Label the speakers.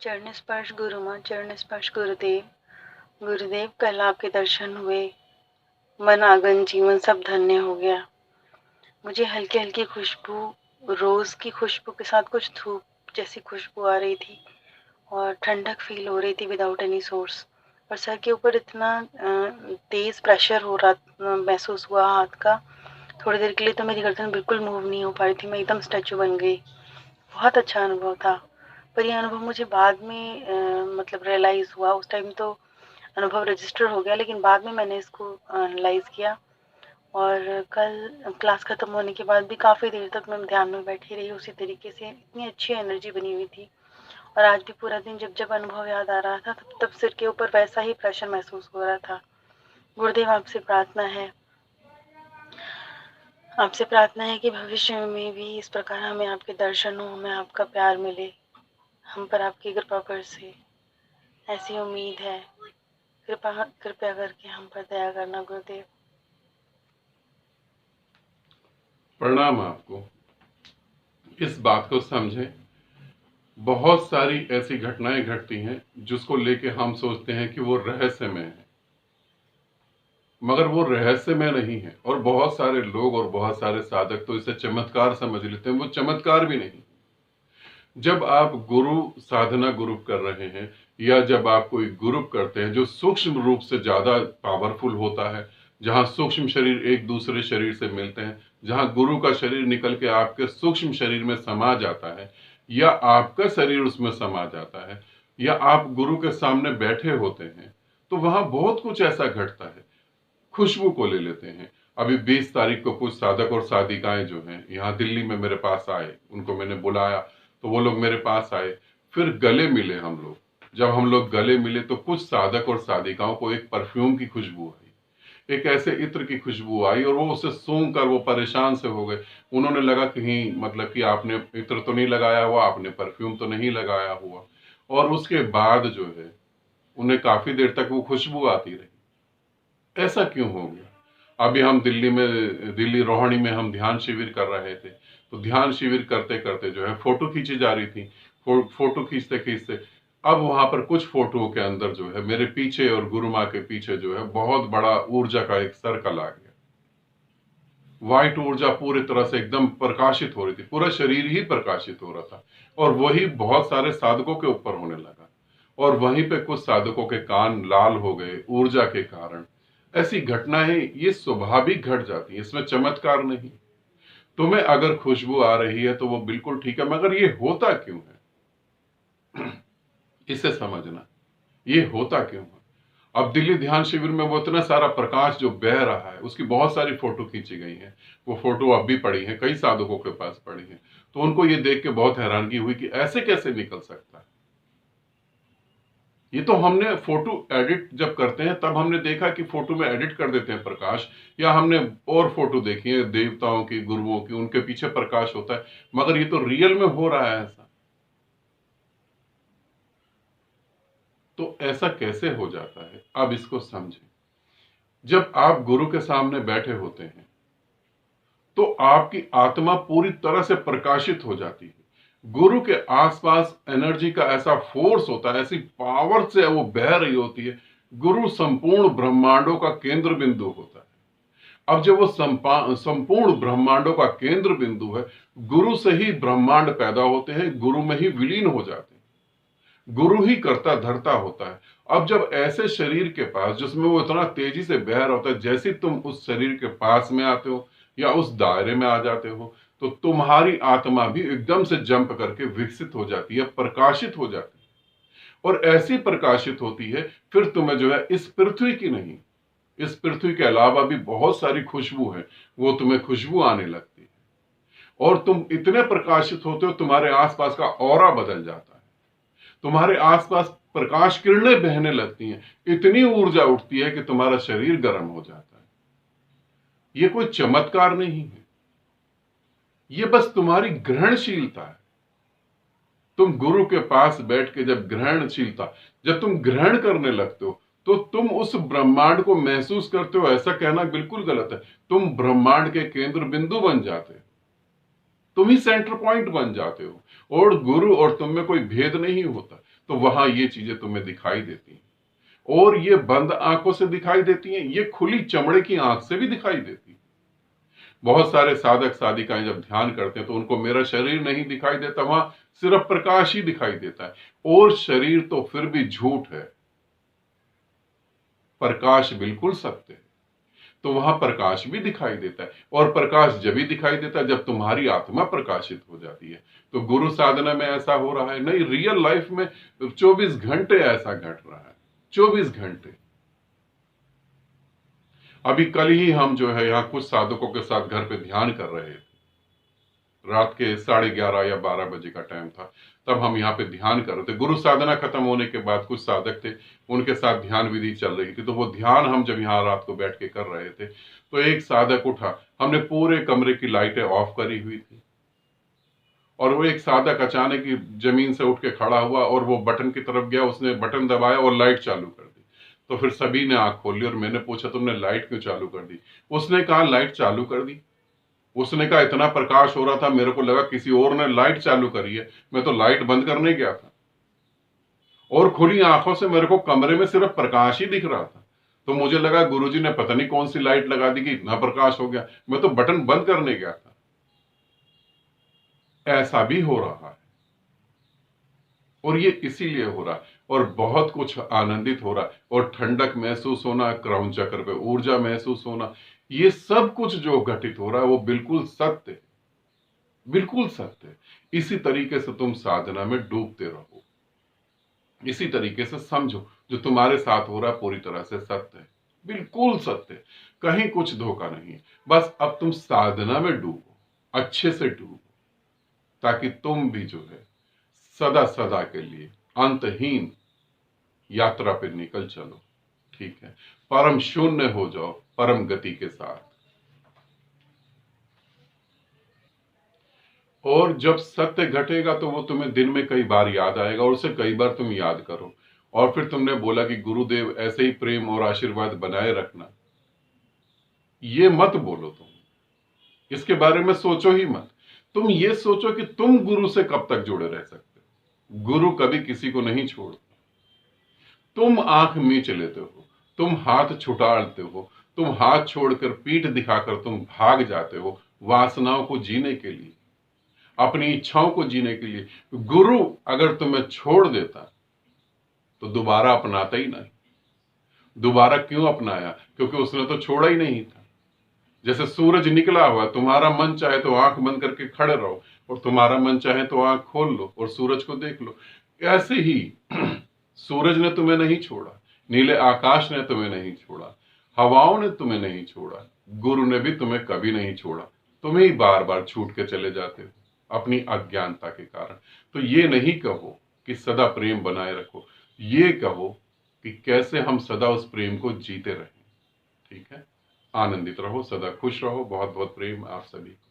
Speaker 1: चरण स्पर्श गुरु माँ, चरण स्पर्श गुरुदेव। गुरुदेव, कल आपके दर्शन हुए, मन आंगन जीवन सब धन्य हो गया। मुझे हल्की हल्की खुशबू, रोज की खुशबू के साथ कुछ धूप जैसी खुशबू आ रही थी और ठंडक फील हो रही थी विदाउट एनी सोर्स। और सर के ऊपर इतना तेज प्रेशर हो रहा महसूस हुआ हाथ का। थोड़ी देर के लिए तो मेरी गर्दन बिल्कुल मूव नहीं हो पा रही थी, मैं एकदम स्टैचू बन गई। बहुत अच्छा अनुभव था। पर ये अनुभव मुझे बाद में मतलब रियलाइज़ हुआ। उस टाइम तो अनुभव रजिस्टर हो गया, लेकिन बाद में मैंने इसको एनालाइज़ किया। और कल क्लास ख़त्म होने के बाद भी काफ़ी देर तक मैं ध्यान में बैठी रही उसी तरीके से। इतनी अच्छी एनर्जी बनी हुई थी। और आज भी पूरा दिन जब जब अनुभव याद आ रहा था तब तब सिर के ऊपर वैसा ही प्रेशर महसूस हो रहा था। गुरुदेव, आपसे प्रार्थना है कि भविष्य में भी इस प्रकार हमें आपके दर्शन हो, हमें आपका प्यार मिले, हम पर आपकी कृपा बरसे, ऐसी उम्मीद है। कृपया करके हम पर दया करना गुरुदेव।
Speaker 2: प्रणाम आपको। इस बात को समझें, बहुत सारी ऐसी घटनाएं घटती हैं जिसको लेके हम सोचते हैं कि वो रहस्यमय है, मगर वो रहस्यमय नहीं है। और बहुत सारे लोग और बहुत सारे साधक तो इसे चमत्कार समझ लेते हैं, वो चमत्कार भी नहीं। जब आप गुरु साधना ग्रुप कर रहे हैं या जब आप कोई ग्रुप करते हैं जो सूक्ष्म रूप से ज्यादा पावरफुल होता है, जहां सूक्ष्म शरीर एक दूसरे शरीर से मिलते हैं, जहां गुरु का शरीर निकल के आपके सूक्ष्म शरीर में समा जाता है या आपका शरीर उसमें समा जाता है या आप गुरु के सामने बैठे होते हैं, तो वहां बहुत कुछ ऐसा घटता है। खुशबू को ले लेते हैं। अभी 20 तारीख को कुछ साधक और साधिकाएं जो हैं यहाँ दिल्ली में मेरे पास आए, उनको मैंने बुलाया तो वो लोग मेरे पास आए। फिर गले मिले हम लोग। जब हम लोग गले मिले तो कुछ साधक और साधिकाओं को एक परफ्यूम की खुशबू आई, एक ऐसे इत्र की खुशबू आई और वो उसे सूंघ कर वो परेशान से हो गए। उन्होंने लगा कहीं मतलब कि आपने इत्र तो नहीं लगाया हुआ, आपने परफ्यूम तो नहीं लगाया हुआ। और उसके बाद जो है उन्हें काफी देर तक वो खुशबू आती रही। ऐसा क्यों हो गया? अभी हम दिल्ली रोहिणी में हम ध्यान शिविर कर रहे थे, तो ध्यान शिविर करते करते जो है फोटो खींची जा रही थी। फोटो खींचते खींचते अब वहां पर कुछ फोटो के अंदर जो है मेरे पीछे और गुरु माँ के पीछे जो है बहुत बड़ा ऊर्जा का एक सर्कल आ गया। व्हाइट ऊर्जा पूरी तरह से एकदम प्रकाशित हो रही थी, पूरा शरीर ही प्रकाशित हो रहा था। और वही बहुत सारे साधकों के ऊपर होने लगा। और वहीं पे कुछ साधकों के कान लाल हो गए ऊर्जा के कारण। ऐसी घटनाएं ये स्वाभाविक घट जाती है, इसमें चमत्कार नहीं। तुम्हें अगर खुशबू आ रही है तो वो बिल्कुल ठीक है, मगर ये होता क्यों है? इसे समझना, ये होता क्यों है। अब दिल्ली ध्यान शिविर में वो इतना सारा प्रकाश जो बह रहा है उसकी बहुत सारी फोटो खींची गई है। वो फोटो अब भी पड़ी है, कई साधकों के पास पड़ी है। तो उनको ये देख के बहुत हैरानगी हुई कि ऐसे कैसे निकल सकता है। ये तो हमने फोटो एडिट जब करते हैं तब हमने देखा कि फोटो में एडिट कर देते हैं प्रकाश, या हमने और फोटो देखी है देवताओं की, गुरुओं की, उनके पीछे प्रकाश होता है। मगर ये तो रियल में हो रहा है ऐसा। तो ऐसा कैसे हो जाता है, अब इसको समझें। जब आप गुरु के सामने बैठे होते हैं तो आपकी आत्मा पूरी तरह से प्रकाशित हो जाती है। गुरु के आसपास एनर्जी का ऐसा फोर्स होता है, ऐसी पावर से वो बह रही होती है। गुरु संपूर्ण ब्रह्मांडों का केंद्र बिंदु होता है। अब जब वो संपूर्ण ब्रह्मांडों का केंद्र बिंदु है, गुरु से ही ब्रह्मांड पैदा होते हैं, गुरु में ही विलीन हो जाते हैं। गुरु ही करता धरता होता है। अब जब ऐसे शरीर के पास जिसमें वो इतना तेजी से बह रहा होता है, जैसे तुम उस शरीर के पास में आते हो या उस दायरे में आ जाते हो, तो तुम्हारी आत्मा भी एकदम से जंप करके विकसित हो जाती है, प्रकाशित हो जाती है। और ऐसी प्रकाशित होती है, फिर तुम्हें जो है इस पृथ्वी की नहीं, इस पृथ्वी के अलावा भी बहुत सारी खुशबू है, वो तुम्हें खुशबू आने लगती है। और तुम इतने प्रकाशित होते हो, तुम्हारे आसपास का ऑरा बदल जाता है, तुम्हारे आसपास प्रकाश किरणें बहने लगती हैं, इतनी ऊर्जा उठती है कि तुम्हारा शरीर गर्म हो जाता है। ये कोई चमत्कार नहीं है, ये बस तुम्हारी ग्रहणशीलता है। तुम गुरु के पास बैठ के जब ग्रहणशीलता, जब तुम ग्रहण करने लगते हो तो तुम उस ब्रह्मांड को महसूस करते हो। ऐसा कहना बिल्कुल गलत है। तुम ब्रह्मांड के केंद्र बिंदु बन जाते हो, तुम ही सेंटर पॉइंट बन जाते हो। और गुरु और तुम में कोई भेद नहीं होता। तो वहां ये चीजें तुम्हें दिखाई देती हैं। और ये बंद आंखों से दिखाई देती हैं, ये खुली चमड़े की आंख से भी दिखाई देती हैं। बहुत सारे साधक साधिकाएं जब ध्यान करते हैं तो उनको मेरा शरीर नहीं दिखाई देता, वहां सिर्फ प्रकाश ही दिखाई देता है। और शरीर तो फिर भी झूठ है, प्रकाश बिल्कुल सत्य है। तो वहां प्रकाश भी दिखाई देता है, और प्रकाश जब भी दिखाई देता है जब तुम्हारी आत्मा प्रकाशित हो जाती है। तो गुरु साधना में ऐसा हो रहा है नहीं, रियल लाइफ में 24 घंटे ऐसा घट रहा है, 24 घंटे। अभी कल ही हम जो है यहाँ कुछ साधकों के साथ घर पे ध्यान कर रहे थे, रात के 11:30 या 12 बजे का टाइम था। तब हम यहाँ पे ध्यान कर रहे थे, गुरु साधना खत्म होने के बाद कुछ साधक थे, उनके साथ ध्यान विधि चल रही थी। तो वो ध्यान हम जब यहाँ रात को बैठ के कर रहे थे तो एक साधक उठा, हमने पूरे कमरे की लाइटें ऑफ करी हुई थी, और वो एक साधक अचानक ही जमीन से उठ के खड़ा हुआ और वो बटन की तरफ गया, उसने बटन दबाया और लाइट चालू कर दी। तो फिर सभी ने आंख खोल ली और मैंने पूछा तुमने लाइट क्यों चालू कर दी? उसने कहा लाइट चालू कर दी। उसने कहा इतना प्रकाश हो रहा था, मेरे को लगा किसी और ने लाइट चालू करी है, मैं तो लाइट बंद करने गया था और खुली आंखों से मेरे को कमरे में सिर्फ प्रकाश ही दिख रहा था। तो मुझे लगा गुरुजी ने पता नहीं कौन सी लाइट लगा दी कि इतना प्रकाश हो गया, मैं तो बटन बंद करने गया था। ऐसा भी हो रहा है, और ये इसीलिए हो रहा है, और बहुत कुछ आनंदित हो रहा है, और ठंडक महसूस होना, क्राउन चक्र पे ऊर्जा महसूस होना, ये सब कुछ जो घटित हो रहा है वो बिल्कुल सत्य है, बिल्कुल सत्य है। इसी तरीके से तुम साधना में डूबते रहो, इसी तरीके से समझो जो तुम्हारे साथ हो रहा है पूरी तरह से सत्य है, बिल्कुल सत्य है, कहीं कुछ धोखा नहीं है। बस अब तुम साधना में डूबो, अच्छे से डूबो, ताकि तुम भी जो है सदा सदा के लिए अंतहीन यात्रा पे निकल चलो। ठीक है, परम शून्य हो जाओ परम गति के साथ। और जब सत्य घटेगा तो वो तुम्हें दिन में कई बार याद आएगा, और उसे कई बार तुम याद करो। और फिर तुमने बोला कि गुरुदेव ऐसे ही प्रेम और आशीर्वाद बनाए रखना, ये मत बोलो, तुम इसके बारे में सोचो ही मत। तुम ये सोचो कि तुम गुरु से कब तक जुड़े रह सकते हो। गुरु कभी किसी को नहीं छोड़ता। तुम आंख मीच लेते हो, तुम हाथ छुटाते हो, तुम हाथ छोड़कर पीठ दिखाकर तुम भाग जाते हो वासनाओं को जीने के लिए, अपनी इच्छाओं को जीने के लिए। गुरु अगर तुम्हें छोड़ देता तो दोबारा अपनाता ही नहीं। दोबारा क्यों अपनाया? क्योंकि उसने तो छोड़ा ही नहीं था। जैसे सूरज निकला हुआ, तुम्हारा मन चाहे तो आंख बंद करके खड़े रहो, और तुम्हारा मन चाहे तो आंख खोल लो और सूरज को देख लो। ऐसे ही सूरज ने तुम्हें नहीं छोड़ा, नीले आकाश ने तुम्हें नहीं छोड़ा, हवाओं ने तुम्हें नहीं छोड़ा, गुरु ने भी तुम्हें कभी नहीं छोड़ा। तुम्हें ही बार बार छूट के चले जाते हो अपनी अज्ञानता के कारण। तो ये नहीं कहो कि सदा प्रेम बनाए रखो, ये कहो कि कैसे हम सदा उस प्रेम को जीते रहें। ठीक है, आनंदित रहो, सदा खुश रहो। बहुत बहुत प्रेम आप सभी को।